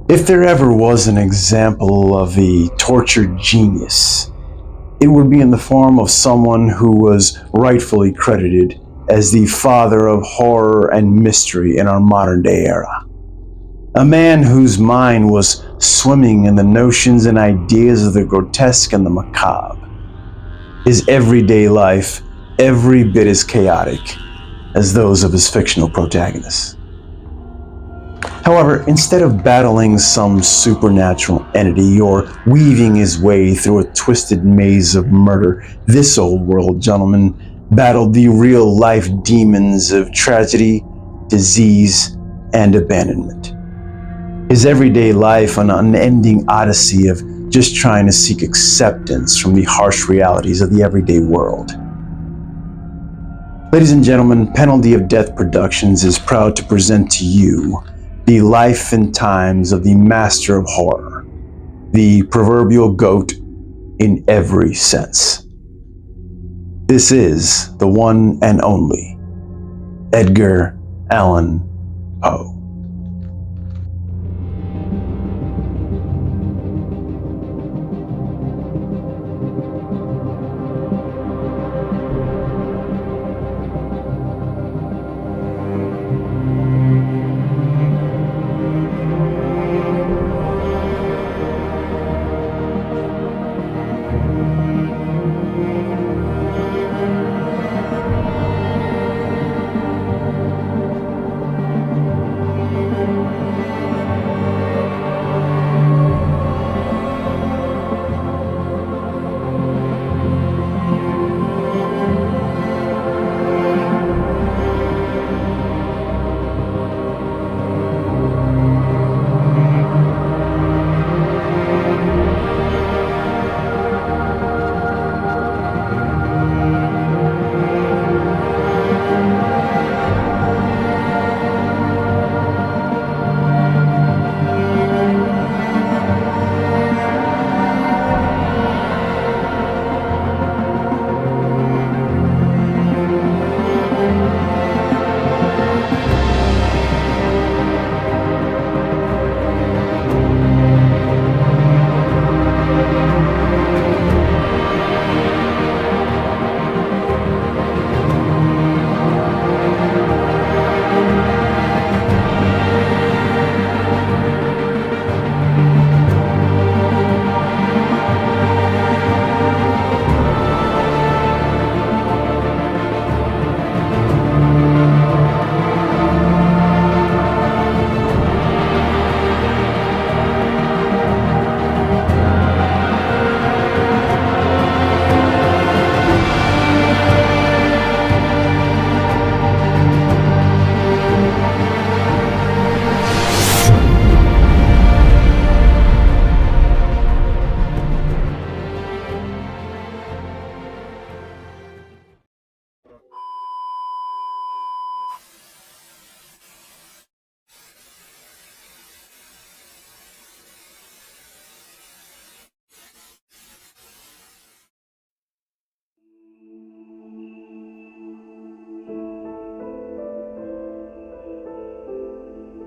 If there ever was an example of a tortured genius, it would be in the form of someone who was rightfully credited as the father of horror and mystery in our modern day era. A man whose mind was swimming in the notions and ideas of the grotesque and the macabre. His everyday life every bit as chaotic as those of his fictional protagonists. However, instead of battling some supernatural entity or weaving his way through a twisted maze of murder, this old world gentleman battled the real-life demons of tragedy, disease, and abandonment. His everyday life an unending odyssey of just trying to seek acceptance from the harsh realities of the everyday world. Ladies and gentlemen, Penalty of Death Productions is proud to present to you the life and times of the master of horror, the proverbial GOAT in every sense. This is the one and only Edgar Allan Poe.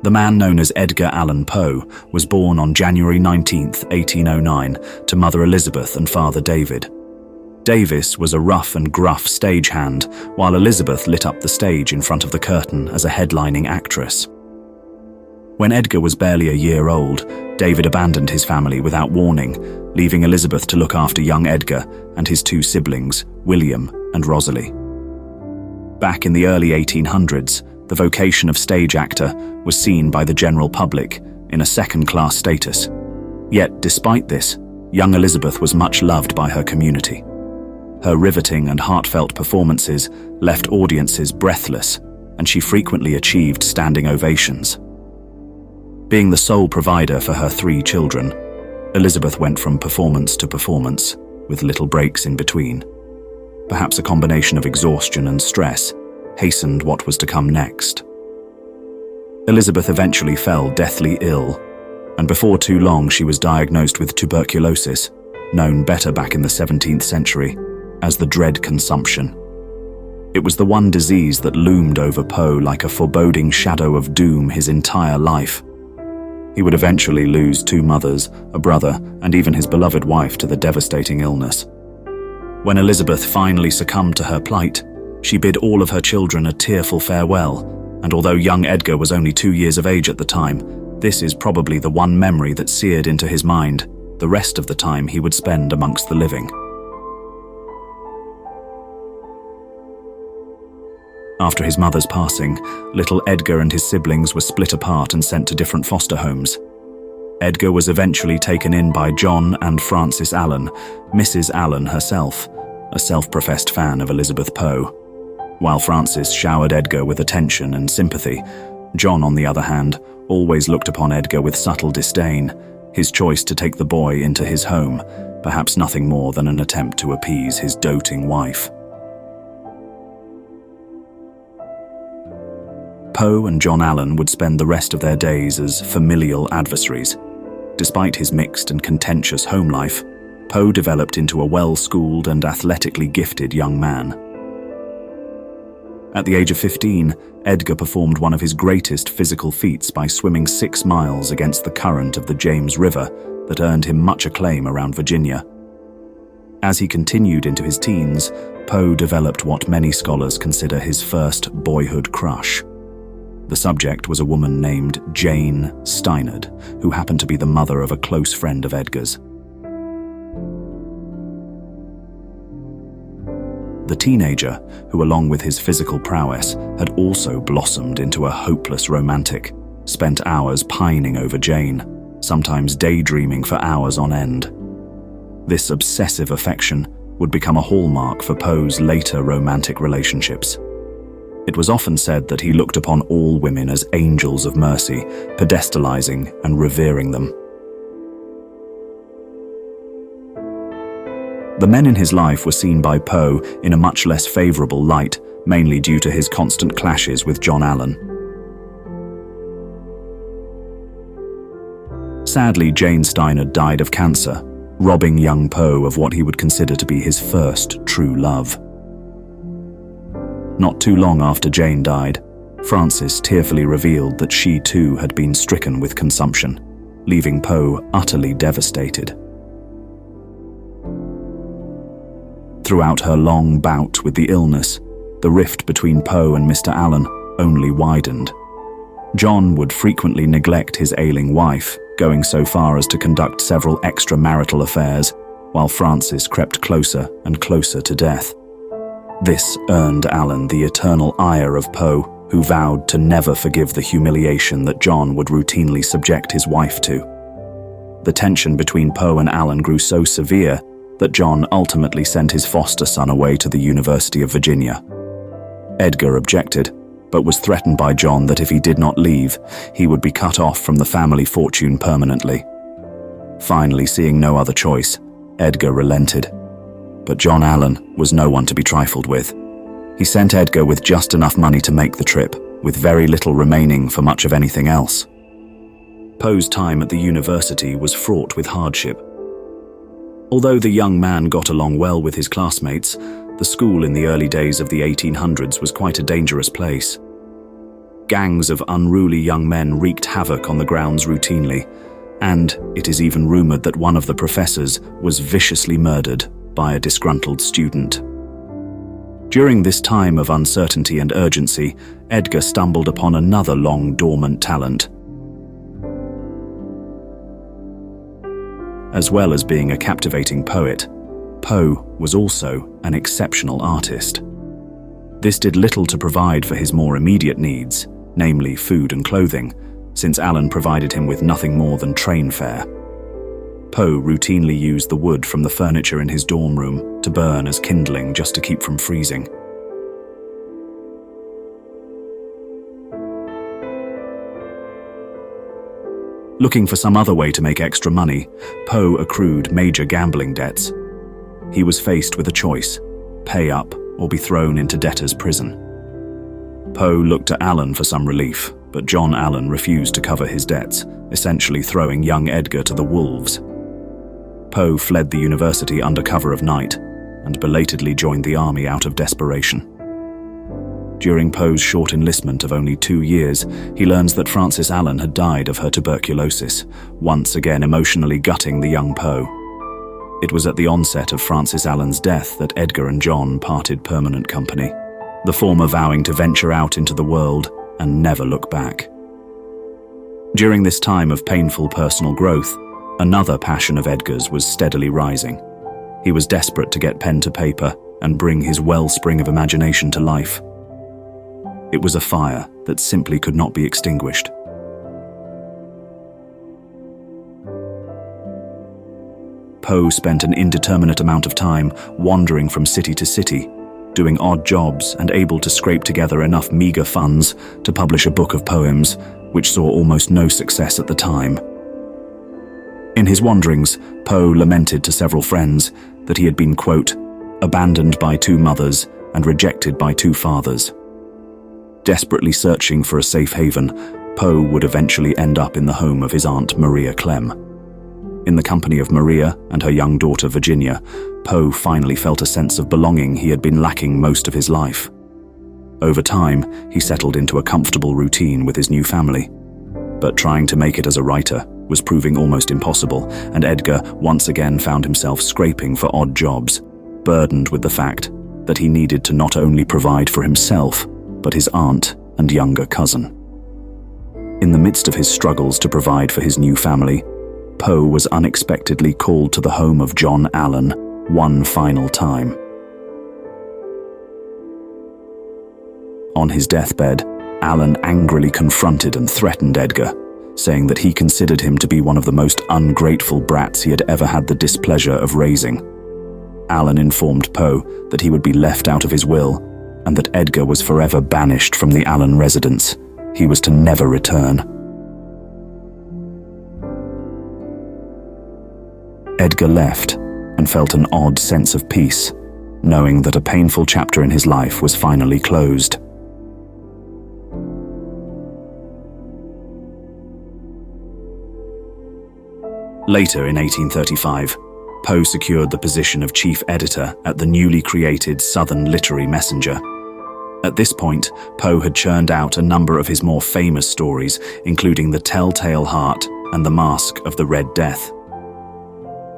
The man known as Edgar Allan Poe was born on January 19, 1809, to Mother Elizabeth and Father David. Davis was a rough and gruff stagehand, while Elizabeth lit up the stage in front of the curtain as a headlining actress. When Edgar was barely a year old, David abandoned his family without warning, leaving Elizabeth to look after young Edgar and his two siblings, William and Rosalie. Back in the early 1800s, the vocation of stage actor was seen by the general public in a second-class status. Yet, despite this, young Elizabeth was much loved by her community. Her riveting and heartfelt performances left audiences breathless, and she frequently achieved standing ovations. Being the sole provider for her 3 children, Elizabeth went from performance to performance, with little breaks in between. Perhaps a combination of exhaustion and stress hastened what was to come next. Elizabeth eventually fell deathly ill, and before too long she was diagnosed with tuberculosis, known better back in the 17th century as the dread consumption. It was the one disease that loomed over Poe like a foreboding shadow of doom his entire life. He would eventually lose 2 mothers, a brother, and even his beloved wife to the devastating illness. When Elizabeth finally succumbed to her plight, she bid all of her children a tearful farewell, and although young Edgar was only 2 years of age at the time, this is probably the one memory that seared into his mind the rest of the time he would spend amongst the living. After his mother's passing, little Edgar and his siblings were split apart and sent to different foster homes. Edgar was eventually taken in by John and Frances Allan, Mrs. Allan herself, a self-professed fan of Elizabeth Poe. While Frances showered Edgar with attention and sympathy, John, on the other hand, always looked upon Edgar with subtle disdain, his choice to take the boy into his home, perhaps nothing more than an attempt to appease his doting wife. Poe and John Allan would spend the rest of their days as familial adversaries. Despite his mixed and contentious home life, Poe developed into a well-schooled and athletically gifted young man. At the age of 15, Edgar performed one of his greatest physical feats by swimming 6 miles against the current of the James River that earned him much acclaim around Virginia. As he continued into his teens, Poe developed what many scholars consider his first boyhood crush. The subject was a woman named Jane Steinard, who happened to be the mother of a close friend of Edgar's. The teenager, who along with his physical prowess had also blossomed into a hopeless romantic, spent hours pining over Jane, sometimes daydreaming for hours on end. This obsessive affection would become a hallmark for Poe's later romantic relationships. It was often said that he looked upon all women as angels of mercy, pedestalizing and revering them. The men in his life were seen by Poe in a much less favorable light, mainly due to his constant clashes with John Allan. Sadly, Jane Steinard died of cancer, robbing young Poe of what he would consider to be his first true love. Not too long after Jane died, Frances tearfully revealed that she too had been stricken with consumption, leaving Poe utterly devastated. Throughout her long bout with the illness, the rift between Poe and Mr. Allan only widened. John would frequently neglect his ailing wife, going so far as to conduct several extramarital affairs, while Frances crept closer and closer to death. This earned Allan the eternal ire of Poe, who vowed to never forgive the humiliation that John would routinely subject his wife to. The tension between Poe and Allan grew so severe that John ultimately sent his foster son away to the University of Virginia. Edgar objected, but was threatened by John that if he did not leave, he would be cut off from the family fortune permanently. Finally, seeing no other choice, Edgar relented. But John Allan was no one to be trifled with. He sent Edgar with just enough money to make the trip, with very little remaining for much of anything else. Poe's time at the university was fraught with hardship. Although the young man got along well with his classmates, the school in the early days of the 1800s was quite a dangerous place. Gangs of unruly young men wreaked havoc on the grounds routinely, and it is even rumored that one of the professors was viciously murdered by a disgruntled student. During this time of uncertainty and urgency, Edgar stumbled upon another long-dormant talent. As well as being a captivating poet, Poe was also an exceptional artist. This did little to provide for his more immediate needs, namely food and clothing, since Allan provided him with nothing more than train fare. Poe routinely used the wood from the furniture in his dorm room to burn as kindling just to keep from freezing. Looking for some other way to make extra money, Poe accrued major gambling debts. He was faced with a choice: pay up or be thrown into debtor's prison. Poe looked to Allan for some relief, but John Allan refused to cover his debts, essentially throwing young Edgar to the wolves. Poe fled the university under cover of night and belatedly joined the army out of desperation. During Poe's short enlistment of only 2 years, he learns that Frances Allan had died of her tuberculosis, once again emotionally gutting the young Poe. It was at the onset of Frances Allan's death that Edgar and John parted permanent company, the former vowing to venture out into the world and never look back. During this time of painful personal growth, another passion of Edgar's was steadily rising. He was desperate to get pen to paper and bring his wellspring of imagination to life. It was a fire that simply could not be extinguished. Poe spent an indeterminate amount of time wandering from city to city, doing odd jobs and able to scrape together enough meager funds to publish a book of poems, which saw almost no success at the time. In his wanderings, Poe lamented to several friends that he had been, quote, abandoned by 2 mothers and rejected by 2 fathers. Desperately searching for a safe haven, Poe would eventually end up in the home of his aunt Maria Clem. In the company of Maria and her young daughter Virginia, Poe finally felt a sense of belonging he had been lacking most of his life. Over time, he settled into a comfortable routine with his new family. But trying to make it as a writer was proving almost impossible, and Edgar once again found himself scraping for odd jobs, burdened with the fact that he needed to not only provide for himself, but his aunt and younger cousin. In the midst of his struggles to provide for his new family, Poe was unexpectedly called to the home of John Allan one final time. On his deathbed, Allan angrily confronted and threatened Edgar, saying that he considered him to be one of the most ungrateful brats he had ever had the displeasure of raising. Allan informed Poe that he would be left out of his will, and that Edgar was forever banished from the Allan residence. He was to never return. Edgar left and felt an odd sense of peace, knowing that a painful chapter in his life was finally closed. Later in 1835, Poe secured the position of chief editor at the newly created Southern Literary Messenger. At this point, Poe had churned out a number of his more famous stories, including The Telltale Heart and The Mask of the Red Death.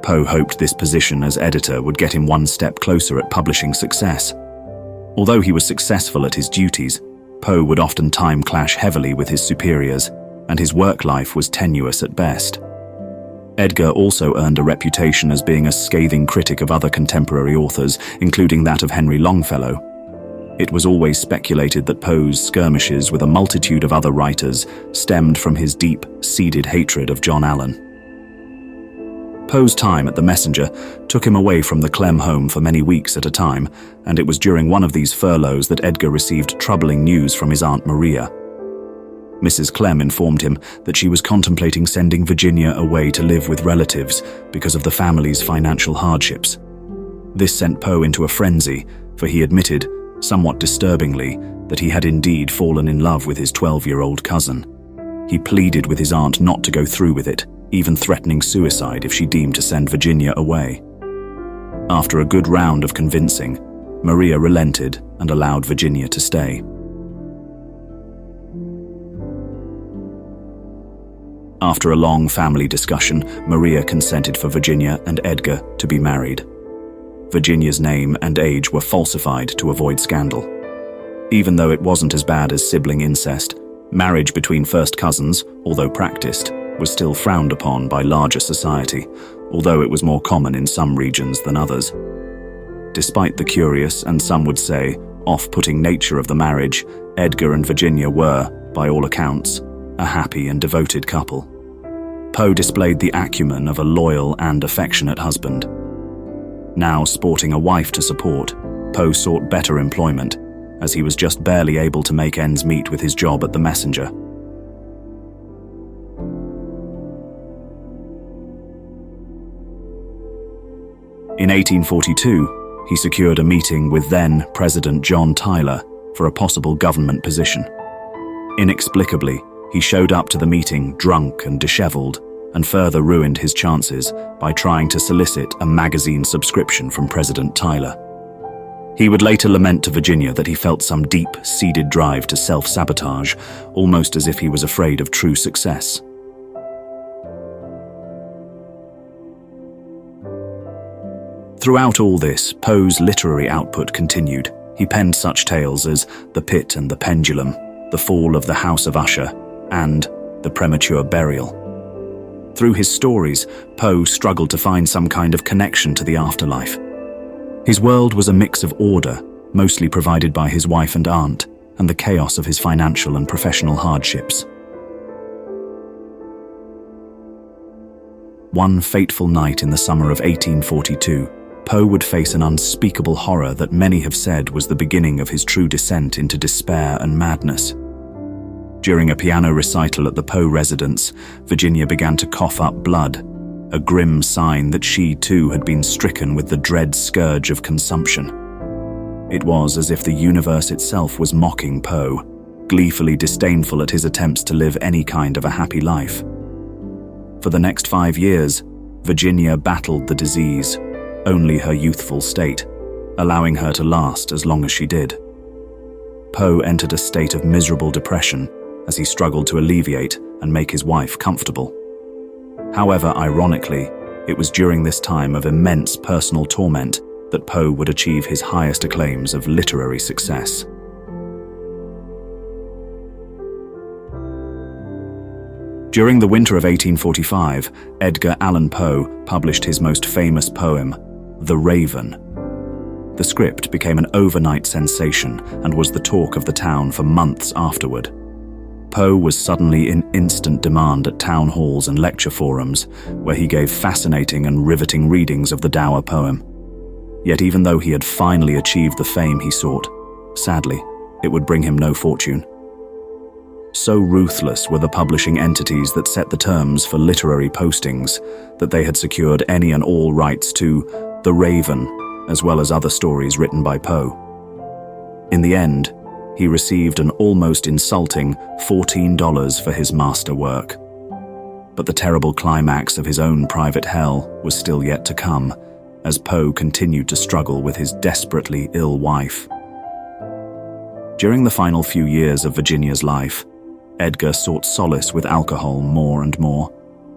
Poe hoped this position as editor would get him one step closer at publishing success. Although he was successful at his duties, Poe would often time clash heavily with his superiors, and his work life was tenuous at best. Edgar also earned a reputation as being a scathing critic of other contemporary authors, including that of Henry Longfellow. It was always speculated that Poe's skirmishes with a multitude of other writers stemmed from his deep-seated hatred of John Allan. Poe's time at the Messenger took him away from the Clem home for many weeks at a time, and it was during one of these furloughs that Edgar received troubling news from his Aunt Maria. Mrs. Clem informed him that she was contemplating sending Virginia away to live with relatives because of the family's financial hardships. This sent Poe into a frenzy, for he admitted, somewhat disturbingly, that he had indeed fallen in love with his 12-year-old cousin. He pleaded with his aunt not to go through with it, even threatening suicide if she deemed to send Virginia away. After a good round of convincing, Maria relented and allowed Virginia to stay. After a long family discussion, Maria consented for Virginia and Edgar to be married. Virginia's name and age were falsified to avoid scandal. Even though it wasn't as bad as sibling incest, marriage between first cousins, although practiced, was still frowned upon by larger society, although it was more common in some regions than others. Despite the curious, and some would say, off-putting nature of the marriage, Edgar and Virginia were, by all accounts, a happy and devoted couple. Poe displayed the acumen of a loyal and affectionate husband. Now sporting a wife to support, Poe sought better employment, as he was just barely able to make ends meet with his job at the Messenger. In 1842, he secured a meeting with then-President John Tyler for a possible government position. Inexplicably, he showed up to the meeting drunk and disheveled, and further ruined his chances by trying to solicit a magazine subscription from President Tyler. He would later lament to Virginia that he felt some deep-seated drive to self-sabotage, almost as if he was afraid of true success. Throughout all this, Poe's literary output continued. He penned such tales as The Pit and the Pendulum, The Fall of the House of Usher, and The Premature Burial. Through his stories, Poe struggled to find some kind of connection to the afterlife. His world was a mix of order, mostly provided by his wife and aunt, and the chaos of his financial and professional hardships. One fateful night in the summer of 1842, Poe would face an unspeakable horror that many have said was the beginning of his true descent into despair and madness. During a piano recital at the Poe residence, Virginia began to cough up blood, a grim sign that she too had been stricken with the dread scourge of consumption. It was as if the universe itself was mocking Poe, gleefully disdainful at his attempts to live any kind of a happy life. For the next 5 years, Virginia battled the disease, only her youthful state, allowing her to last as long as she did. Poe entered a state of miserable depression as he struggled to alleviate and make his wife comfortable. However, ironically, it was during this time of immense personal torment that Poe would achieve his highest acclaims of literary success. During the winter of 1845, Edgar Allan Poe published his most famous poem, The Raven. The script became an overnight sensation and was the talk of the town for months afterward. Poe was suddenly in instant demand at town halls and lecture forums, where he gave fascinating and riveting readings of the dour poem. Yet even though he had finally achieved the fame he sought, sadly, it would bring him no fortune. So ruthless were the publishing entities that set the terms for literary postings that they had secured any and all rights to The Raven, as well as other stories written by Poe. In the end, he received an almost insulting $14 for his masterwork. But the terrible climax of his own private hell was still yet to come, as Poe continued to struggle with his desperately ill wife. During the final few years of Virginia's life, Edgar sought solace with alcohol more and more.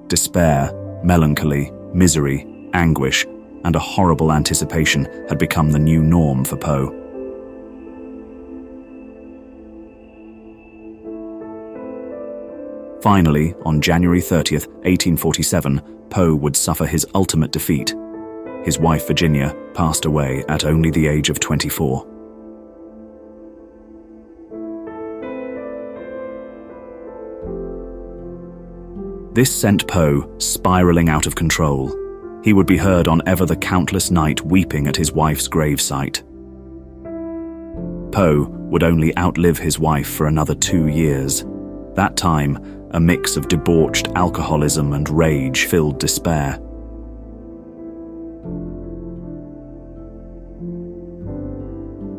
Despair, melancholy, misery, anguish, and a horrible anticipation had become the new norm for Poe. Finally, on January 30th, 1847, Poe would suffer his ultimate defeat. His wife Virginia passed away at only the age of 24. This sent Poe spiraling out of control. He would be heard on ever the countless night weeping at his wife's gravesite. Poe would only outlive his wife for another 2 years. That time, a mix of debauched alcoholism and rage-filled despair.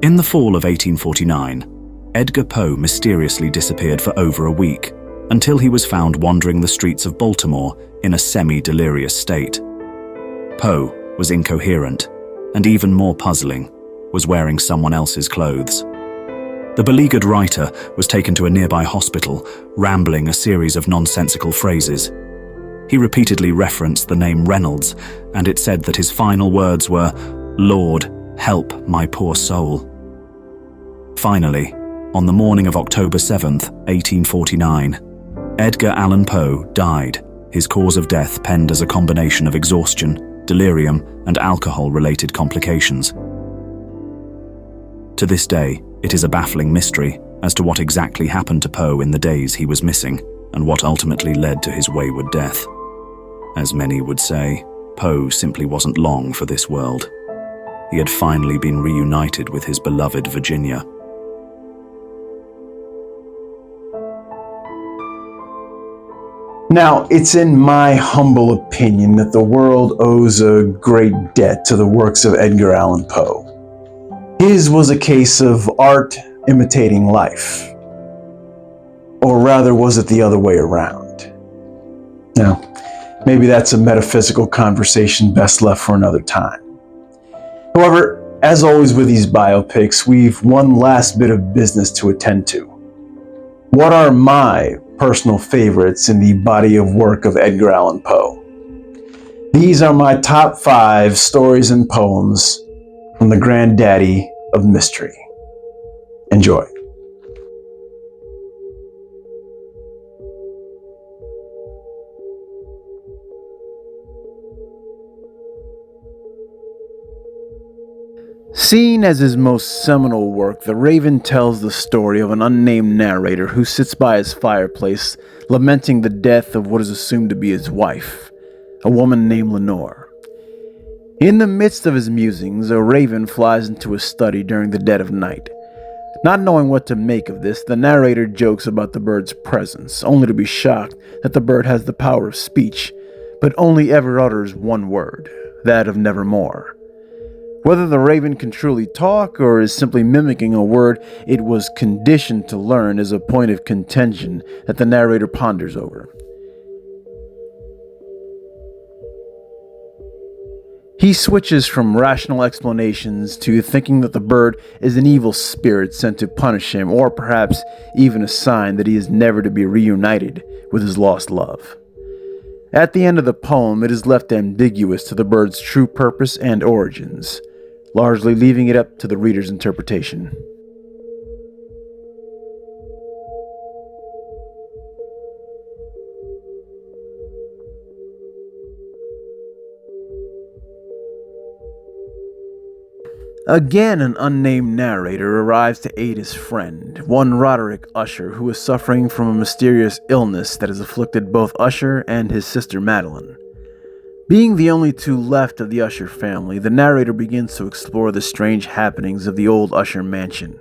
In the fall of 1849, Edgar Poe mysteriously disappeared for over a week, until he was found wandering the streets of Baltimore in a semi-delirious state. Poe was incoherent, and even more puzzling, was wearing someone else's clothes. The beleaguered writer was taken to a nearby hospital, rambling a series of nonsensical phrases. He repeatedly referenced the name Reynolds, and it said that his final words were, "Lord, help my poor soul." Finally, on the morning of October 7th, 1849, Edgar Allan Poe died, his cause of death penned as a combination of exhaustion, delirium, and alcohol-related complications. To this day, it is a baffling mystery as to what exactly happened to Poe in the days he was missing, and what ultimately led to his wayward death. As many would say, Poe simply wasn't long for this world. He had finally been reunited with his beloved Virginia. Now, it's in my humble opinion that the world owes a great debt to the works of Edgar Allan Poe. His was a case of art imitating life. Or rather, was it the other way around? Now, maybe that's a metaphysical conversation best left for another time. However, As always with these biopics, we've one last bit of business to attend to. What are my personal favorites in the body of work of Edgar Allan Poe? These are my top 5 stories and poems from the granddaddy of mystery. Enjoy. Seen as his most seminal work, The Raven tells the story of an unnamed narrator who sits by his fireplace, lamenting the death of what is assumed to be his wife, a woman named Lenore. In the midst of his musings, a raven flies into his study during the dead of night. Not knowing what to make of this, the narrator jokes about the bird's presence, only to be shocked that the bird has the power of speech, but only ever utters one word, that of Nevermore. Whether the raven can truly talk or is simply mimicking a word it was conditioned to learn is a point of contention that the narrator ponders over. He switches from rational explanations to thinking that the bird is an evil spirit sent to punish him, or perhaps even a sign that he is never to be reunited with his lost love. At the end of the poem, it is left ambiguous to the bird's true purpose and origins, largely leaving it up to the reader's interpretation. Again, an unnamed narrator arrives to aid his friend, one Roderick Usher, who is suffering from a mysterious illness that has afflicted both Usher and his sister Madeline. Being the only two left of the Usher family, the narrator begins to explore the strange happenings of the old Usher mansion.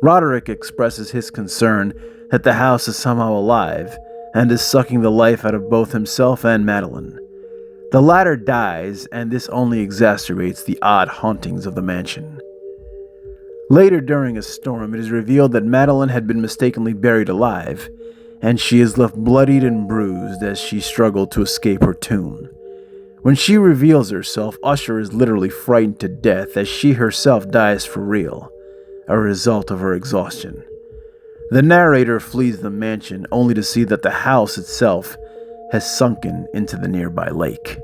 Roderick expresses his concern that the house is somehow alive and is sucking the life out of both himself and Madeline. The latter dies, and this only exacerbates the odd hauntings of the mansion. Later during a storm, it is revealed that Madeline had been mistakenly buried alive, and she is left bloodied and bruised as she struggled to escape her tomb. When she reveals herself, Usher is literally frightened to death as she herself dies for real, a result of her exhaustion. The narrator flees the mansion only to see that the house itself has sunken into the nearby lake.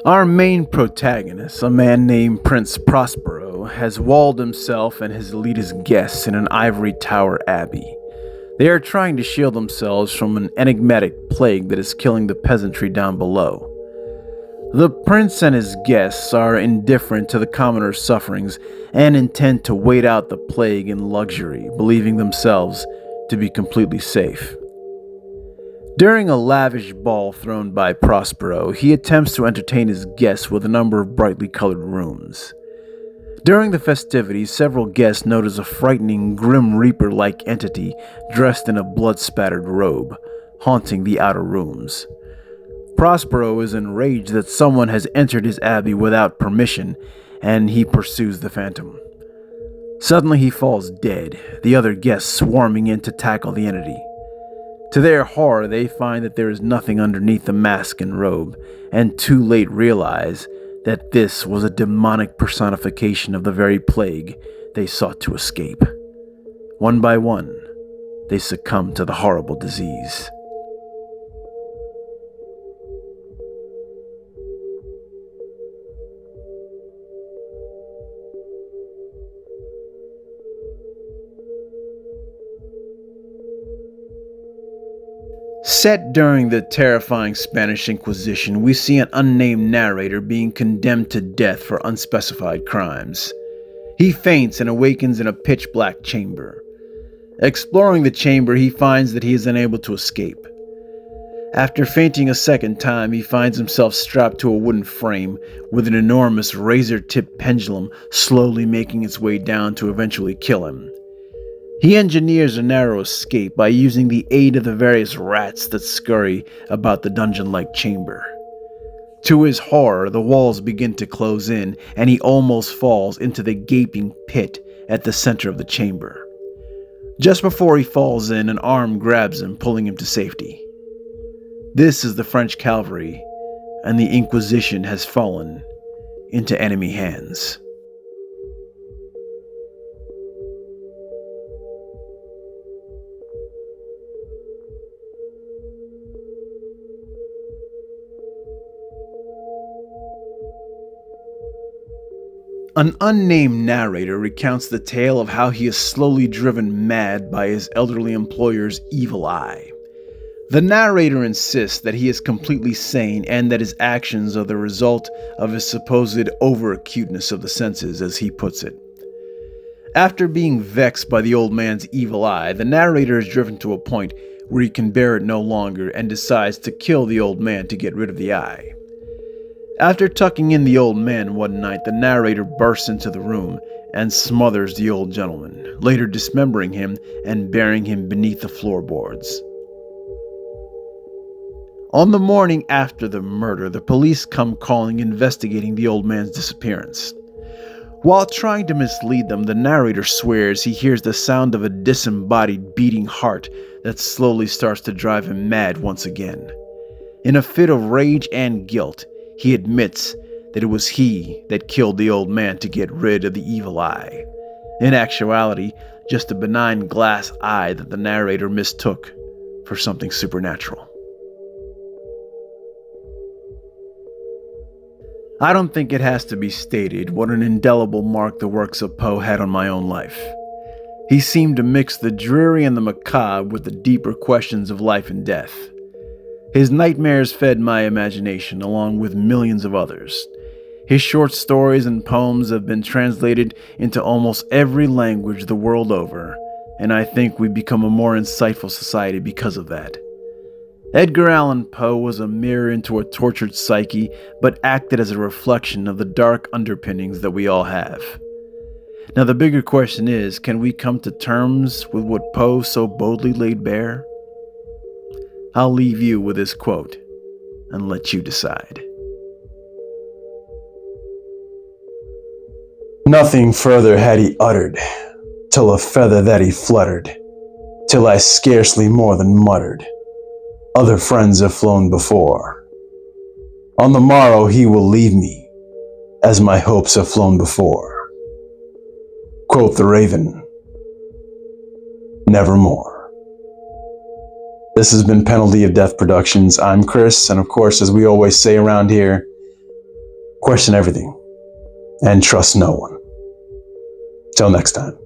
Our main protagonist, a man named Prince Prospero, has walled himself and his elitist guests in an ivory tower abbey. They are trying to shield themselves from an enigmatic plague that is killing the peasantry down below. The prince and his guests are indifferent to the commoners' sufferings and intend to wait out the plague in luxury, believing themselves to be completely safe. During a lavish ball thrown by Prospero, he attempts to entertain his guests with a number of brightly colored rooms. During the festivities, several guests notice a frightening Grim Reaper-like entity dressed in a blood-spattered robe, haunting the outer rooms. Prospero is enraged that someone has entered his abbey without permission, and he pursues the phantom. Suddenly he falls dead, the other guests swarming in to tackle the entity. To their horror, they find that there is nothing underneath the mask and robe, and too late realize that this was a demonic personification of the very plague they sought to escape. One by one, they succumb to the horrible disease. Set during the terrifying Spanish Inquisition, we see an unnamed narrator being condemned to death for unspecified crimes. He faints and awakens in a pitch-black chamber. Exploring the chamber, he finds that he is unable to escape. After fainting a second time, he finds himself strapped to a wooden frame with an enormous razor-tipped pendulum slowly making its way down to eventually kill him. He engineers a narrow escape by using the aid of the various rats that scurry about the dungeon-like chamber. To his horror, the walls begin to close in, and he almost falls into the gaping pit at the center of the chamber. Just before he falls in, an arm grabs him, pulling him to safety. This is the French cavalry, and the Inquisition has fallen into enemy hands. An unnamed narrator recounts the tale of how he is slowly driven mad by his elderly employer's evil eye. The narrator insists that he is completely sane and that his actions are the result of his supposed over-acuteness of the senses, as he puts it. After being vexed by the old man's evil eye, the narrator is driven to a point where he can bear it no longer and decides to kill the old man to get rid of the eye. After tucking in the old man one night, the narrator bursts into the room and smothers the old gentleman, later dismembering him and burying him beneath the floorboards. On the morning after the murder, the police come calling, investigating the old man's disappearance. While trying to mislead them, the narrator swears he hears the sound of a disembodied beating heart that slowly starts to drive him mad once again. In a fit of rage and guilt, he admits that it was he that killed the old man to get rid of the evil eye. In actuality, just a benign glass eye that the narrator mistook for something supernatural. I don't think it has to be stated what an indelible mark the works of Poe had on my own life. He seemed to mix the dreary and the macabre with the deeper questions of life and death. His nightmares fed my imagination, along with millions of others. His short stories and poems have been translated into almost every language the world over, and I think we've become a more insightful society because of that. Edgar Allan Poe was a mirror into a tortured psyche, but acted as a reflection of the dark underpinnings that we all have. Now the bigger question is, can we come to terms with what Poe so boldly laid bare? I'll leave you with this quote and let you decide. Nothing further had he uttered, till a feather that he fluttered, till I scarcely more than muttered, other friends have flown before. On the morrow he will leave me, as my hopes have flown before. Quoth the raven, Nevermore. This has been Penalty of Death Productions. I'm Chris, and of course, as we always say around here, question everything and trust no one. Till next time.